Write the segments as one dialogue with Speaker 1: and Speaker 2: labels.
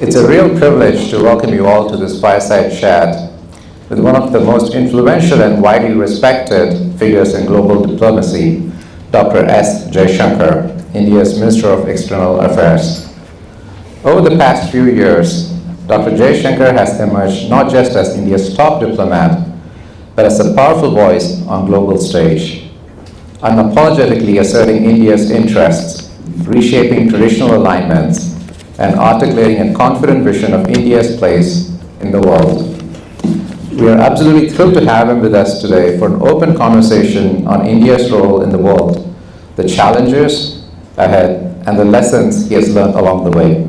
Speaker 1: It's a real privilege to welcome you all to this fireside chat with one of the most influential and widely respected figures in global diplomacy, Dr. S. Jaishankar, India's Minister of External Affairs. Over the past few years, Dr. Jaishankar has emerged not just as India's top diplomat, but as a powerful voice on global stage, unapologetically asserting India's interests, reshaping traditional alignments, and articulating a confident vision of India's place in the world. We are absolutely thrilled to have him with us today for an open conversation on India's role in the world, the challenges ahead, and the lessons he has learned along the way.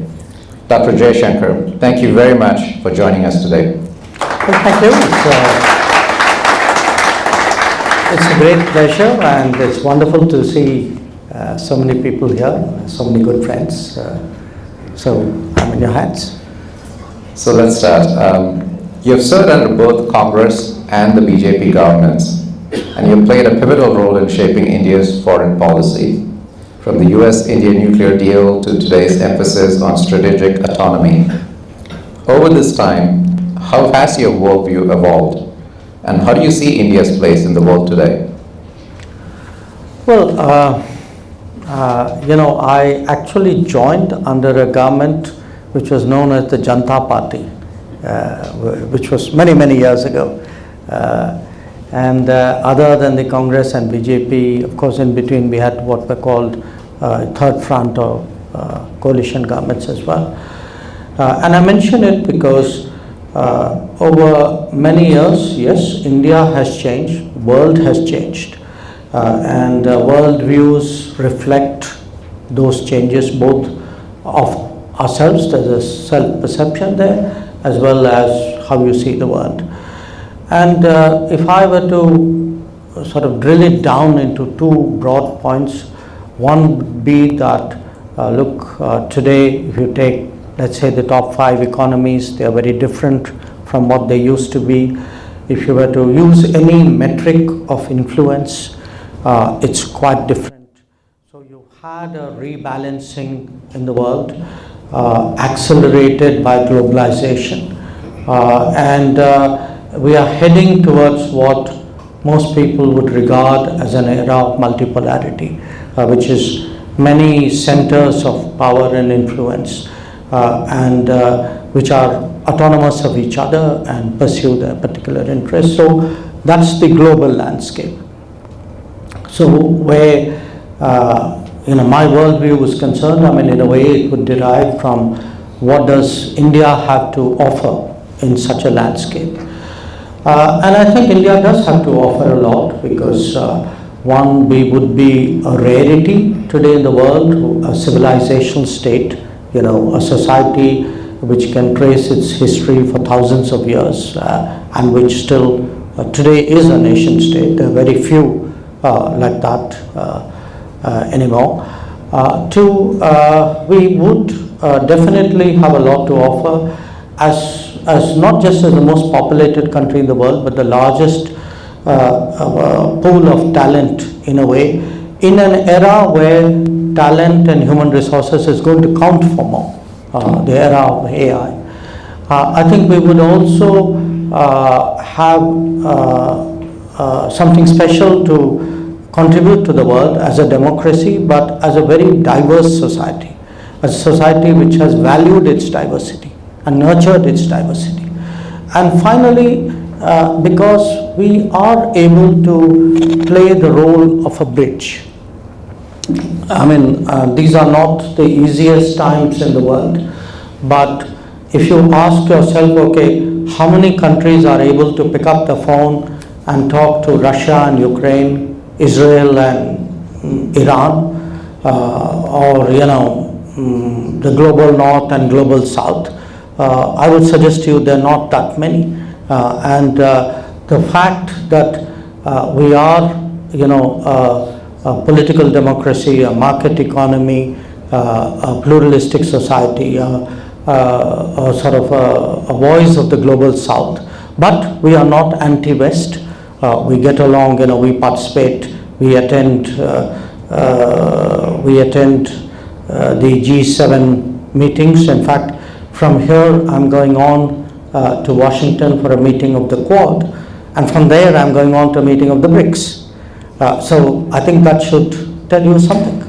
Speaker 1: Dr. Jaishankar, thank you very much for joining us today.
Speaker 2: Well, thank you. It's a great pleasure, and it's wonderful to see so many people here, so many good friends. So I'm in your hands.
Speaker 1: So let's start. You have served under both Congress and the BJP governments, and you have played a pivotal role in shaping India's foreign policy, from the US-India nuclear deal to today's emphasis on strategic autonomy. Over this time, how has your worldview evolved, and how do you see India's place in the world today?
Speaker 2: Well, I actually joined under a government which was known as the Janata Party, which was many, many years ago. And other than the Congress and BJP, of course, in between we had what were called third front or coalition governments as well. And I mention it because over many years, yes, India has changed, world has changed. And world views reflect those changes, both of ourselves, there's a self-perception there, as well as how you see the world. And if I were to sort of drill it down into two broad points, one would be that, today if you take, let's say, the top 5 economies, they are very different from what they used to be. If you were to use any metric of influence, it's quite different. So you had a rebalancing in the world, accelerated by globalization. And we are heading towards what most people would regard as an era of multipolarity, which is many centers of power and influence, and which are autonomous of each other and pursue their particular interests. So that's the global landscape. So where my worldview was concerned, I mean, in a way it would derive from what does India have to offer in such a landscape. And I think India does have to offer a lot because one, we would be a rarity today in the world, a civilizational state, a society which can trace its history for thousands of years and which still today is a nation state. There are very few like that anymore. Two, we would definitely have a lot to offer as not just as the most populated country in the world, but the largest pool of talent in a way, in an era where talent and human resources is going to count for more, the era of AI. I think we would also have something special to contribute to the world as a democracy, but as a very diverse society, a society which has valued its diversity and nurtured its diversity. And finally, because we are able to play the role of a bridge. I mean, these are not the easiest times in the world, but if you ask yourself, okay, how many countries are able to pick up the phone and talk to Russia and Ukraine, Israel and Iran, or the global north and global south, I would suggest to you there are not that many. And the fact that we are, a political democracy, a market economy, a pluralistic society, sort of a voice of the global south, but we are not anti-West. We get along, we participate, we attend the G7 meetings. In fact, From here, I'm going on to Washington for a meeting of the Quad, and from there, I'm going on to a meeting of the BRICS. So I think that should tell you something.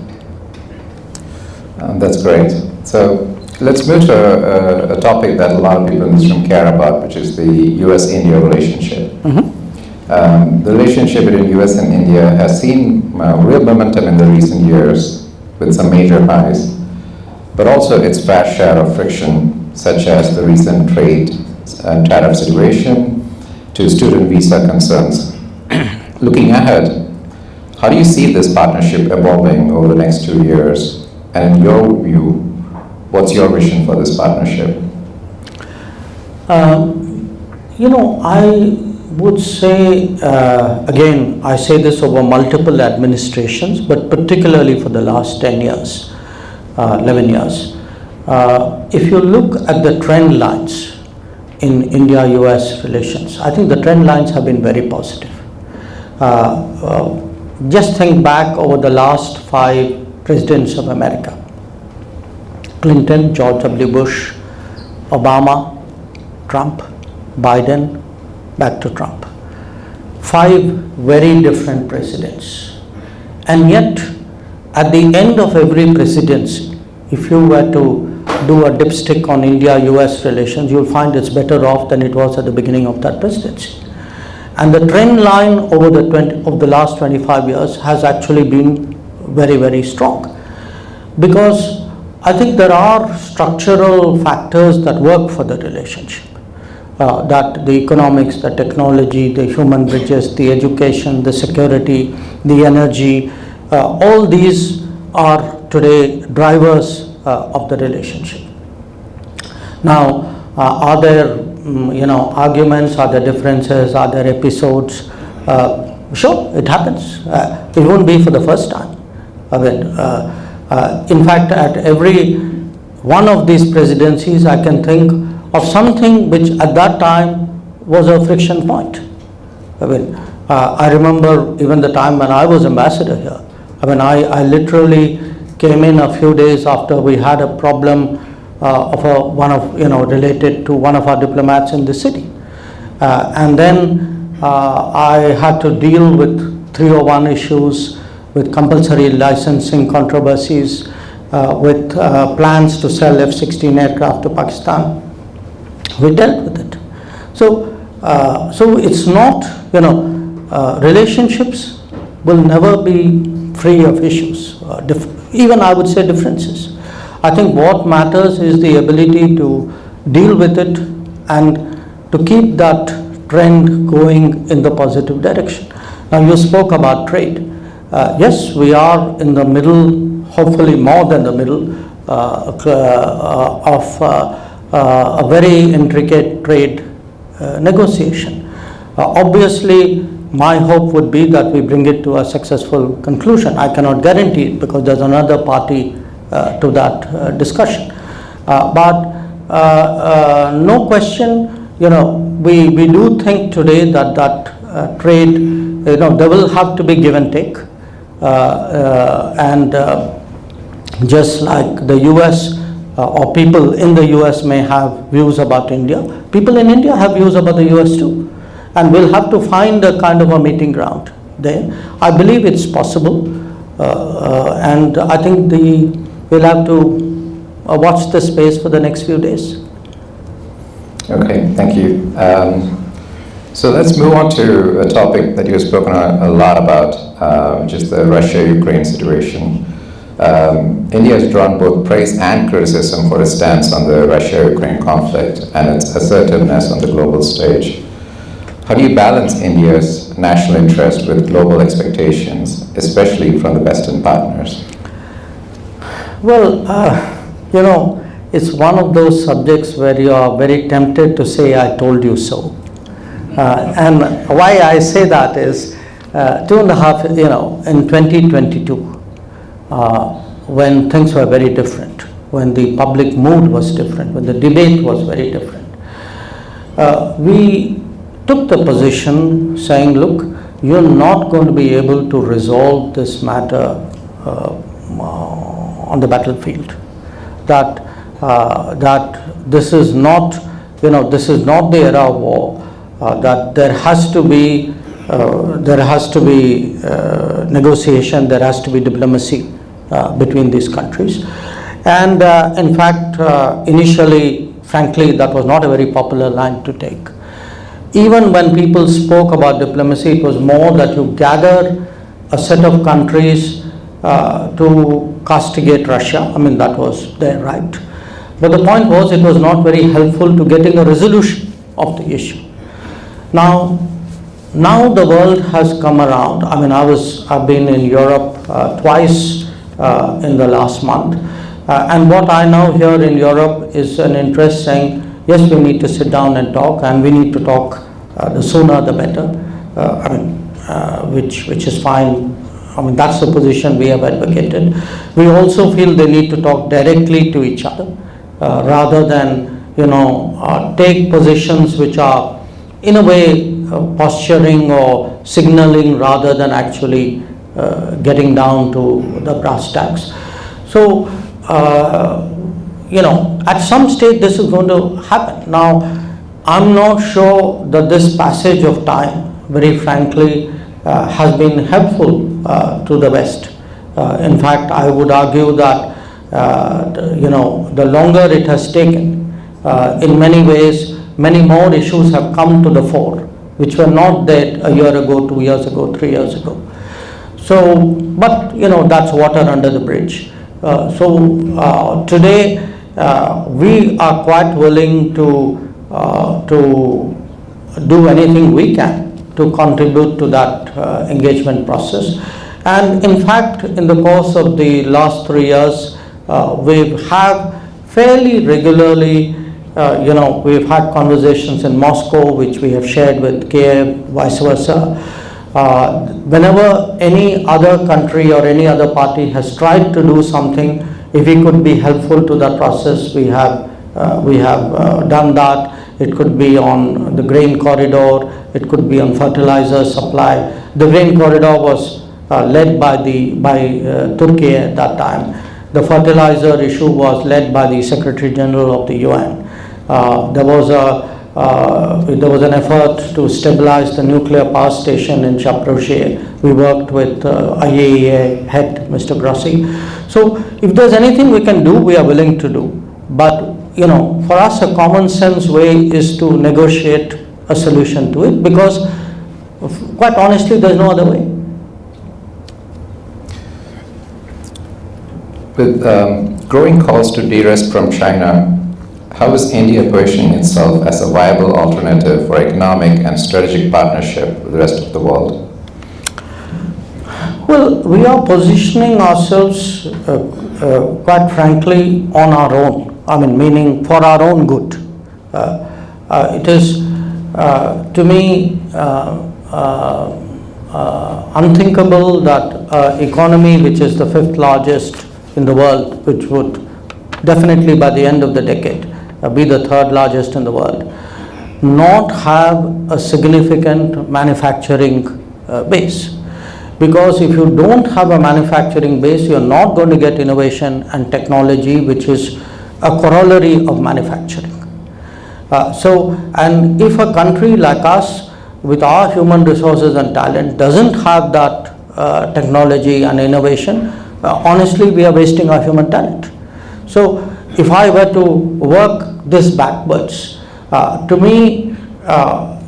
Speaker 1: That's great. So let's move to a topic that a lot of people in this room care about, which is the US-India relationship. The relationship between US and India has seen real momentum in the recent years with some major highs, but also its fair share of friction, such as the recent trade and tariff situation to student visa concerns. Looking ahead, how do you see this partnership evolving over the next 2 years? And in your view, what's your vision for this partnership?
Speaker 2: I would say, again, I say this over multiple administrations, but particularly for the last 10 years, 11 years. If you look at the trend lines in India-US relations, I think the trend lines have been very positive. Just think back over the last 5 presidents of America: Clinton, George W. Bush, Obama, Trump, Biden, back to Trump. 5 very different presidents. And yet, at the end of every presidency, if you were to do a dipstick on India-US relations, you'll find it's better off than it was at the beginning of that presidency. And the trend line over the last 25 years has actually been very, very strong. Because I think there are structural factors that work for the relationship. That the economics, the technology, the human bridges, the education, the security, the energy, all these are today drivers of the relationship. Now, are there arguments, are there differences, are there episodes? Sure, it happens. It won't be for the first time. I mean, in fact, at every one of these presidencies, I can think of something which at that time was a friction point. I mean, I remember even the time when I was ambassador here. I mean, I literally came in a few days after we had a problem related to one of our diplomats in the city. And then I had to deal with 301 issues, with compulsory licensing controversies, with plans to sell F-16 aircraft to Pakistan. We dealt with it. So it's not, relationships will never be free of issues, even I would say differences. I think what matters is the ability to deal with it and to keep that trend going in the positive direction. Now, you spoke about trade. Yes, we are in the middle, hopefully more than the middle, of a very intricate trade negotiation. Obviously, my hope would be that we bring it to a successful conclusion. I cannot guarantee it because there's another party to that discussion. But no question, we do think today that trade, there will have to be give and take. And just like the US or people in the US may have views about India, people in India have views about the US too. And we'll have to find a kind of a meeting ground there. I believe it's possible. And I think we'll have to watch the space for the next few days.
Speaker 1: Okay, thank you. So let's move on to a topic that you've spoken a lot about, which is the Russia-Ukraine situation. India has drawn both praise and criticism for its stance on the Russia-Ukraine conflict and its assertiveness on the global stage. How do you balance India's national interest with global expectations, especially from the Western partners?
Speaker 2: Well, it's one of those subjects where you are very tempted to say, I told you so. And why I say that is, 2.5, in 2022, when things were very different, when the public mood was different, when the debate was very different, we took the position saying, look, you're not going to be able to resolve this matter on the battlefield. That this is not, this is not the era of war. That there has to be negotiation, there has to be diplomacy between these countries. And in fact, initially, frankly, that was not a very popular line to take. Even when people spoke about diplomacy, it was more that you gather a set of countries to castigate Russia. I mean, that was their right. But the point was, it was not very helpful to getting a resolution of the issue. Now the world has come around. I mean, I've been in Europe twice in the last month, and what I now hear in Europe is an interest saying, yes, we need to sit down and talk, and we need to talk the sooner the better. Which is fine. I mean, that's the position we have advocated. We also feel they need to talk directly to each other rather than take positions which are in a way posturing or signaling rather than actually getting down to the brass tacks. So at some stage this is going to happen. Now I'm not sure that this passage of time, very frankly, has been helpful to the West. In fact, I would argue that the longer it has taken, in many ways, many more issues have come to the fore, which were not there a year ago, 2 years ago, 3 years ago. So, but that's water under the bridge. Today, we are quite willing to do anything we can to contribute to that engagement process. And in fact, in the course of the last 3 years, we have fairly regularly, we've had conversations in Moscow, which we have shared with Kiev, vice versa. Whenever any other country or any other party has tried to do something, if we could be helpful to that process, we have done that. It could be on the grain corridor, it could be on fertilizer supply. The grain corridor was led by Turkey at that time. The fertilizer issue was led by the Secretary General of the UN. There was an effort to stabilize the nuclear power station in Zaporizhzhia. We worked with IAEA head, Mr. Grossi. So if there's anything we can do, we are willing to do. But for us, a common sense way is to negotiate a solution to it, because quite honestly, there's no other way.
Speaker 1: With growing calls to de-risk from China, how is India positioning itself as a viable alternative for economic and strategic partnership with the rest of the world?
Speaker 2: Well, we are positioning ourselves, quite frankly, on our own. I mean, meaning for our own good. It is, to me, unthinkable that an economy which is the 5th largest in the world, which would definitely by the end of the decade be the 3rd largest in the world, not have a significant manufacturing base. Because if you don't have a manufacturing base, you're not going to get innovation and technology, which is a corollary of manufacturing. And if a country like us, with our human resources and talent, doesn't have that technology and innovation, honestly, we are wasting our human talent. So if I were to work this backwards, to me,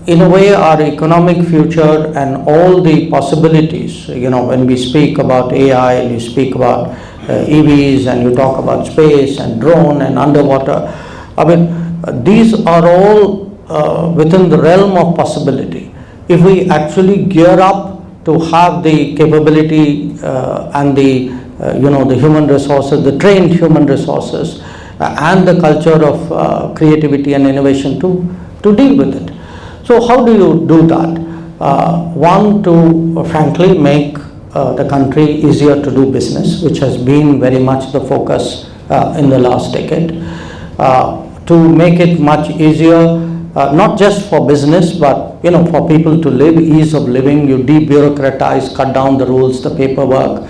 Speaker 2: in a way, our economic future and all the possibilities, when we speak about AI and you speak about EVs and you talk about space and drone and underwater, I mean, these are all within the realm of possibility. If we actually gear up to have the capability and the human resources, the trained human resources, and the culture of creativity and innovation to deal with it. So how do you do that? One, to frankly make the country easier to do business, which has been very much the focus in the last decade. To make it much easier, not just for business, but for people to live, ease of living. You debureaucratize, cut down the rules, the paperwork.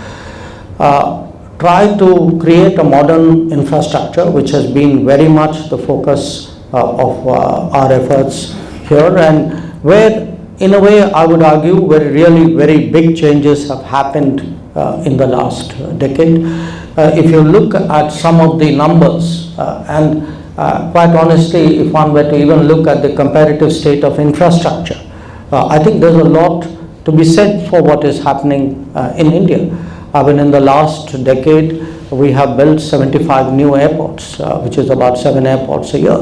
Speaker 2: try to create a modern infrastructure, which has been very much the focus of our efforts here, and where, in a way, I would argue, where really very big changes have happened in the last decade. If you look at some of the numbers, and quite honestly, if one were to even look at the comparative state of infrastructure, I think there's a lot to be said for what is happening in India. I mean, in the last decade, we have built 75 new airports, which is about 7 airports a year.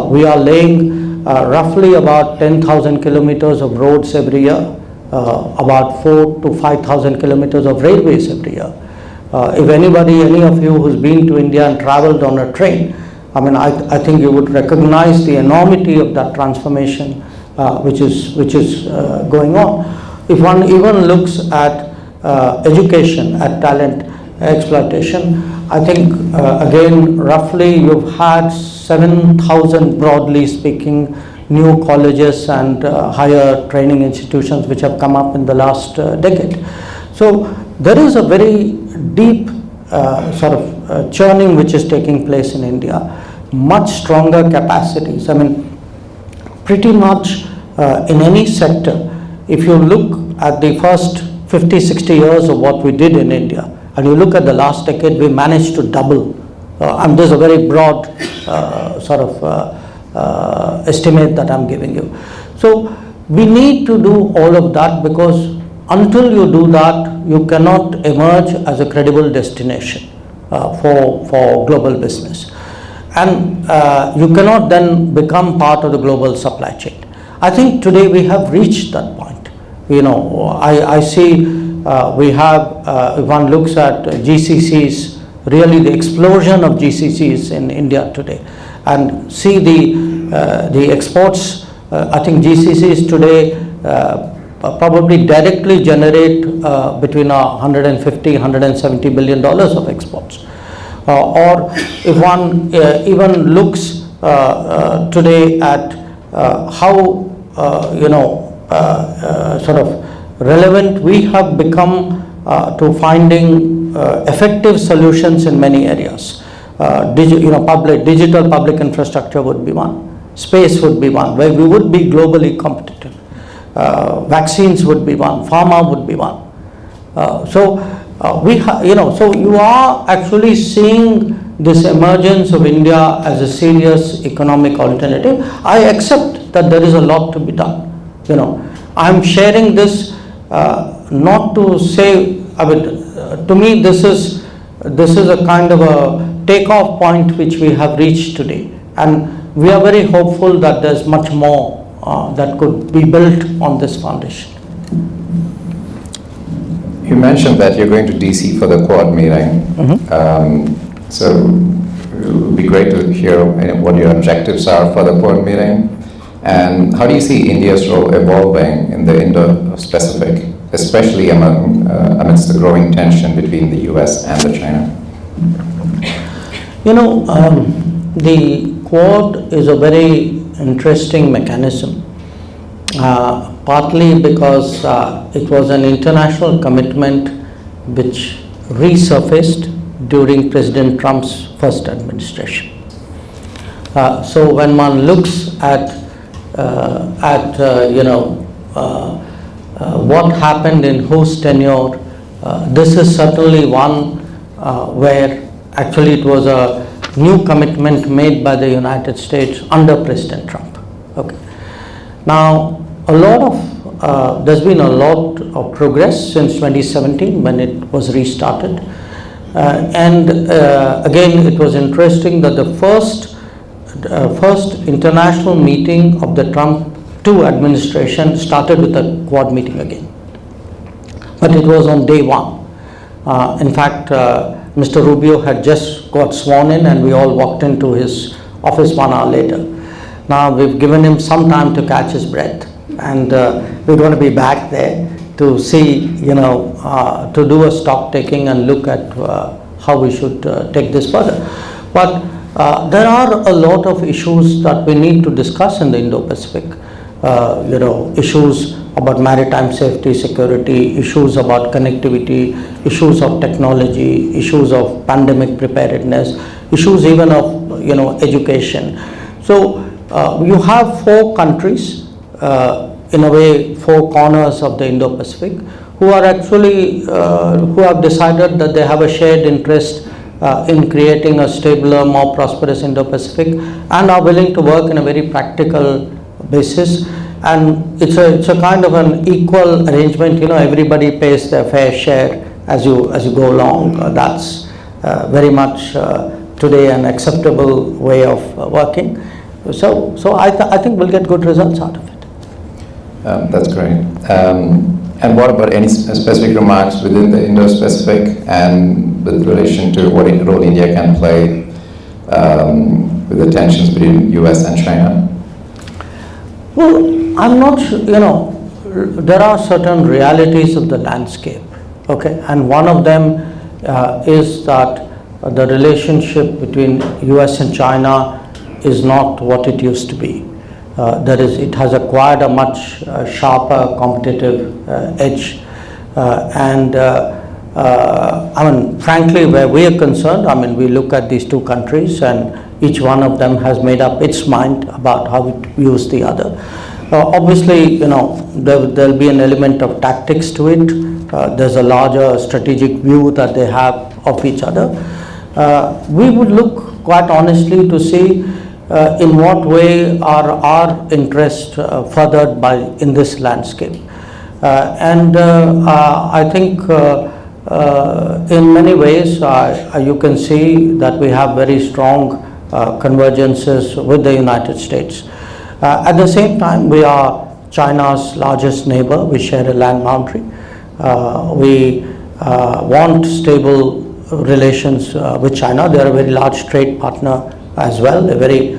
Speaker 2: We are laying roughly about 10,000 kilometers of roads every year, about 4 to 5,000 kilometers of railways every year. If any of you who's been to India and traveled on a train, I mean, I think you would recognize the enormity of that transformation which is going on. If one even looks at education, at talent exploitation, I think again, roughly you've had 7,000, broadly speaking, new colleges and higher training institutions which have come up in the last decade. So there is a very deep sort of churning which is taking place in India, much stronger capacities. I mean, pretty much in any sector, if you look at the first 50, 60 years of what we did in India, and you look at the last decade, we managed to double. And there's a very broad sort of estimate that I'm giving you. So we need to do all of that, because until you do that, you cannot emerge as a credible destination for global business. And you cannot then become part of the global supply chain. I think today we have reached that point. You know, I see we have, if one looks at GCCs, really the explosion of GCCs in India today, and see the exports. I think GCCs today probably directly generate between 150, 170 billion dollars of exports. Or if one even looks today at how sort of relevant we have become to finding effective solutions in many areas. Digital public infrastructure would be one. Space would be one, where we would be globally competitive. Vaccines would be one. Pharma would be one. So you are actually seeing this emergence of India as a serious economic alternative. I accept that there is a lot to be done. I'm sharing this not to say, to me this is a kind of a takeoff point which we have reached today, and we are very hopeful that there's much more that could be built on this foundation.
Speaker 1: You mentioned that you're going to DC for the Quad meeting. Mm-hmm. So it would be great to hear what your objectives are for the Quad meeting, and how do you see India's role evolving in the Indo-Pacific, especially amidst the growing tension between the US and the China?
Speaker 2: The Quad is a very interesting mechanism, partly because it was an international commitment which resurfaced during President Trump's first administration. So when one looks at what happened in whose tenure, this is certainly one where actually it was a new commitment made by the United States under President Trump. Okay. Now, there's been a lot of progress since 2017 when it was restarted. Again, it was interesting that the first international meeting of the Trump 2 administration started with a Quad meeting again. But it was on day one. In fact, Mr. Rubio had just got sworn in, and we all walked into his office 1 hour later. Now we've given him some time to catch his breath, and we're going to be back there to see, to do a stock taking and look at how we should take this further. But there are a lot of issues that we need to discuss in the Indo-Pacific. Issues about maritime safety, security, issues about connectivity, issues of technology, issues of pandemic preparedness, issues even of education. So you have four countries, in a way four corners of the Indo-Pacific, who are actually who have decided that they have a shared interest in creating a stabler, more prosperous Indo-Pacific, and are willing to work in a very practical basis. And it's a kind of an equal arrangement. Everybody pays their fair share as you go along. That's very much today an acceptable way of working. So I think we'll get good results out of it.
Speaker 1: That's great. And what about any specific remarks within the Indo-Pacific and with relation to what role India can play with the tensions between US and China?
Speaker 2: Well, I'm not sure, there are certain realities of the landscape, okay, and one of them is that the relationship between US and China is not what it used to be. It has acquired a much sharper competitive edge, and frankly, where we are concerned, we look at these two countries and each one of them has made up its mind about how it views the other. Obviously, there'll be an element of tactics to it. There's a larger strategic view that they have of each other. We would look quite honestly to see in what way are our interests furthered in this landscape. I think in many ways you can see that we have very strong convergences with the United States. At the same time, we are China's largest neighbor. We share a land boundary. We want stable relations with China. They are a very large trade partner as well, a very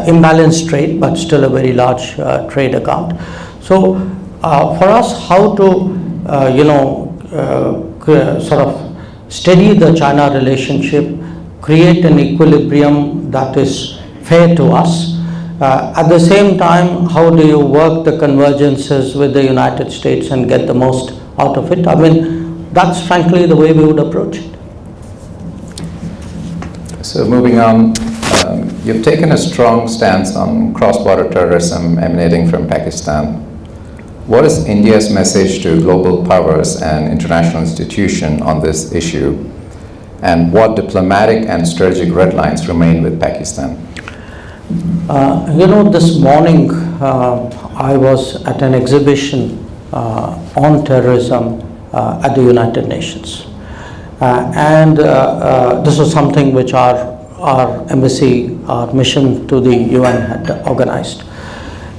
Speaker 2: imbalanced trade, but still a very large trade account. So for us, how to sort of steady the China relationship, create an equilibrium that is fair to us. At the same time, how do you work the convergences with the United States and get the most out of it? That's frankly the way we would approach it.
Speaker 1: So moving on, you've taken a strong stance on cross-border terrorism emanating from Pakistan. What is India's message to global powers and international institutions on this issue? And what diplomatic and strategic red lines remain with Pakistan?
Speaker 2: This morning I was at an exhibition on terrorism at the United Nations. This was something which our embassy, our mission to the UN had organized.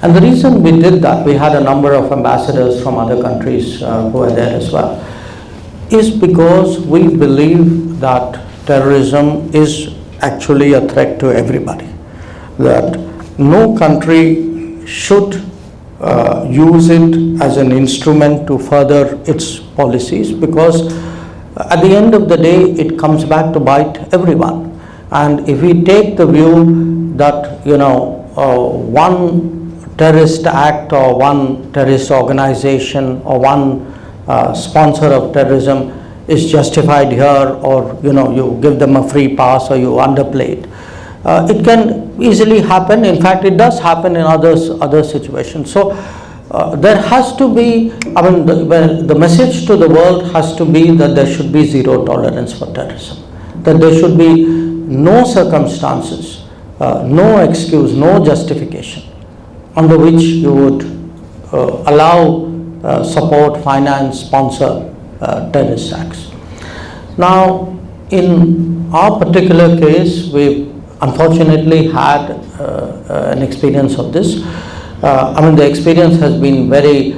Speaker 2: And the reason we did that, we had a number of ambassadors from other countries who were there as well, is because we believe that terrorism is actually a threat to everybody. That no country should use it as an instrument to further its policies, because at the end of the day it comes back to bite everyone. And if we take the view that one terrorist act or one terrorist organization or one sponsor of terrorism is justified here, or you give them a free pass or you underplay it, it can easily happen. In fact, it does happen in other situations. So there has to be, the message to the world has to be that there should be zero tolerance for terrorism, that there should be no circumstances, no excuse, no justification under which you would allow, support, finance, sponsor terrorist acts. Now, in our particular case, we unfortunately had an experience of this. The experience has been very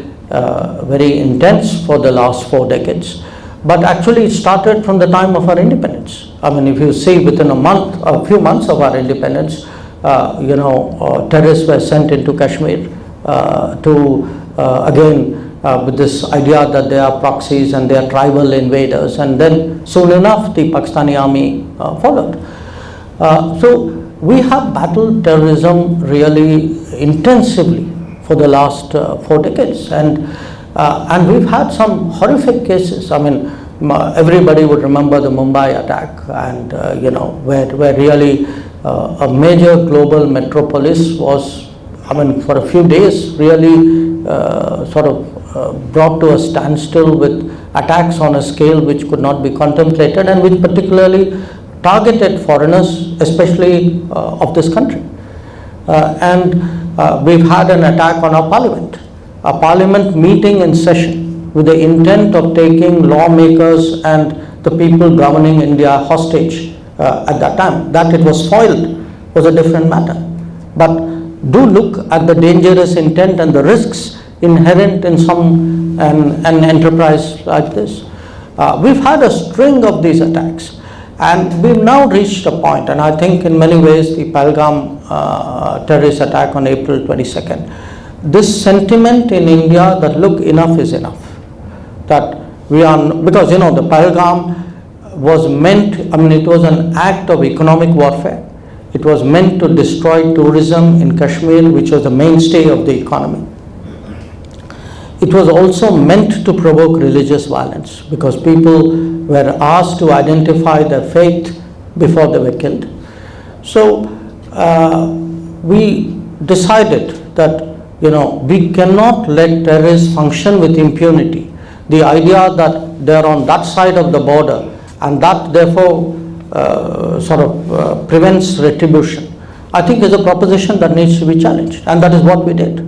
Speaker 2: intense for the last 4 decades, but actually it started from the time of our independence. If you see, within a few months of our independence, terrorists were sent into Kashmir with this idea that they are proxies and they are tribal invaders, and then soon enough the Pakistani army followed. So we have battled terrorism really intensively for the last 4 decades. And we've had some horrific cases. I mean, everybody would remember the Mumbai attack, and where really a major global metropolis was, I mean, for a few days really brought to a standstill with attacks on a scale which could not be contemplated, and which particularly targeted foreigners, especially of this country. We've had an attack on our parliament, a parliament meeting in session with the intent of taking lawmakers and the people governing India hostage at that time. That it was foiled was a different matter. But do look at the dangerous intent and the risks inherent in an enterprise like this. We've had a string of these attacks, and we've now reached a point, and I think in many ways the Pahalgam terrorist attack on April 22nd, this sentiment in India that look, enough is enough. That we are, because the Pahalgam was meant, I mean, it was an act of economic warfare. It was meant to destroy tourism in Kashmir, which was the mainstay of the economy. It was also meant to provoke religious violence, because people were asked to identify their faith before they were killed. So we decided that we cannot let terrorists function with impunity. The idea that they are on that side of the border and that therefore prevents retribution, I think is a proposition that needs to be challenged, and that is what we did.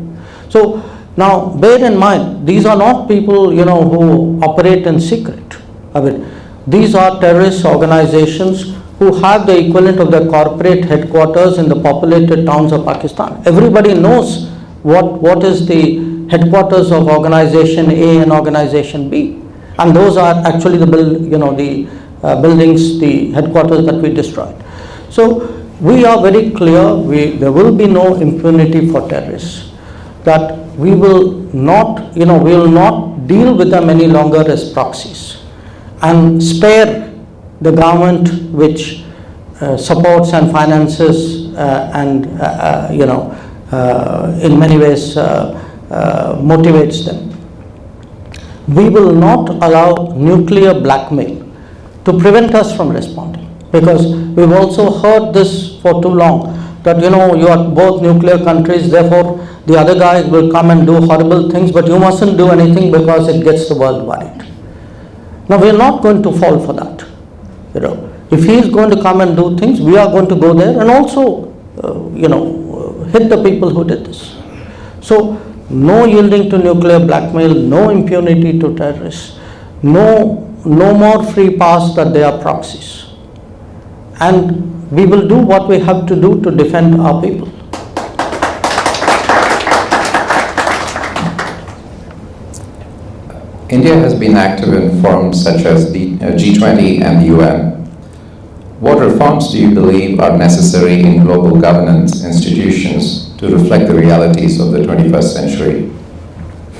Speaker 2: So now bear in mind, these are not people who operate in secret. I mean, these are terrorist organizations who have the equivalent of their corporate headquarters in the populated towns of Pakistan. Everybody knows what is the headquarters of organization A and organization B, and those are actually the buildings, the headquarters that we destroyed. So we are very clear, there will be no impunity for terrorists, that we will not deal with them any longer as proxies and spare the government which supports and finances in many ways motivates them. We will not allow nuclear blackmail to prevent us from responding, because we've also heard this for too long, that you are both nuclear countries, therefore the other guys will come and do horrible things, but you mustn't do anything because it gets the world worried. Now we are not going to fall for that. If he is going to come and do things, we are going to go there and also hit the people who did this. So no yielding to nuclear blackmail, no impunity to terrorists, no more free pass that they are proxies. And we will do what we have to do to defend our people.
Speaker 1: India has been active in forums such as the G20 and the UN. What reforms do you believe are necessary in global governance institutions to reflect the realities of the 21st century?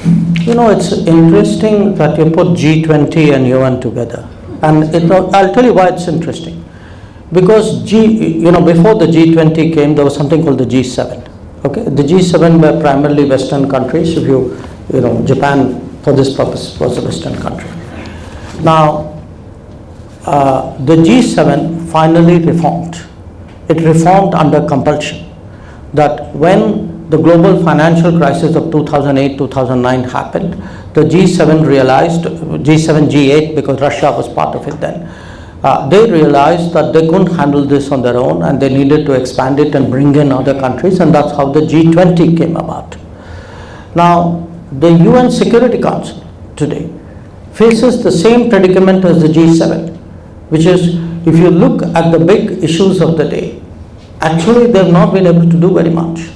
Speaker 2: It's interesting that you put G20 and UN together. And I'll tell you why it's interesting. Because before the G20 came, there was something called the G7. Okay, the G7 were primarily Western countries. Japan, for this purpose, was a Western country. Now, the G7 finally reformed. It reformed under compulsion. That when the global financial crisis of 2008-2009 happened, the G7 realized, G7, G8, because Russia was part of it then, they realized that they couldn't handle this on their own, and they needed to expand it and bring in other countries, and that's how the G20 came about. Now, the UN Security Council today faces the same predicament as the G7, which is, if you look at the big issues of the day, actually they have not been able to do very much.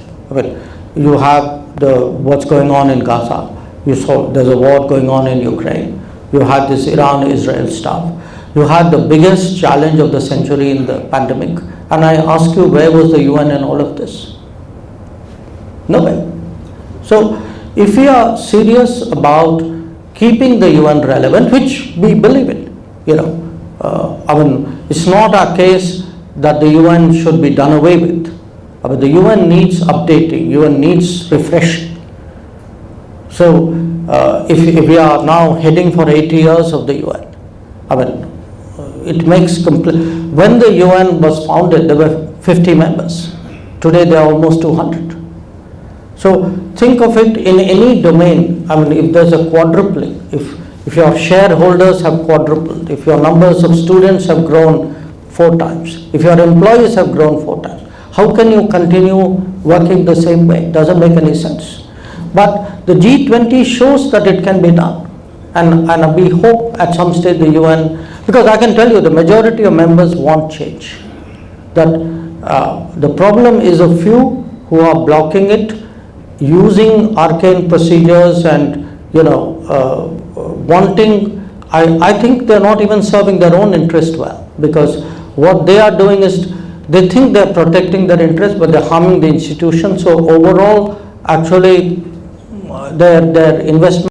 Speaker 2: You have what's going on in Gaza. You saw there's a war going on in Ukraine. You had this Iran-Israel stuff. You had the biggest challenge of the century in the pandemic. And I ask you, where was the UN in all of this? Nowhere. So if we are serious about keeping the UN relevant, which we believe in, it's not our case that the UN should be done away with. But the UN needs updating, UN needs refreshing. So if we are now heading for 80 years of the UN, I mean, it makes complete. When the UN was founded, there were 50 members. Today there are almost 200. So think of it in any domain. I mean, if there's a quadrupling, if your shareholders have quadrupled, if your numbers of students have grown 4 times, if your employees have grown 4 times, how can you continue working the same way? It doesn't make any sense. But the G20 shows that it can be done. And we hope at some stage the UN, because I can tell you the majority of members want change. That the problem is a few who are blocking it, using arcane procedures and, wanting, I think they're not even serving their own interest well, because what they are doing is they think they're protecting their interest, but they're harming the institution. So overall, actually, their investment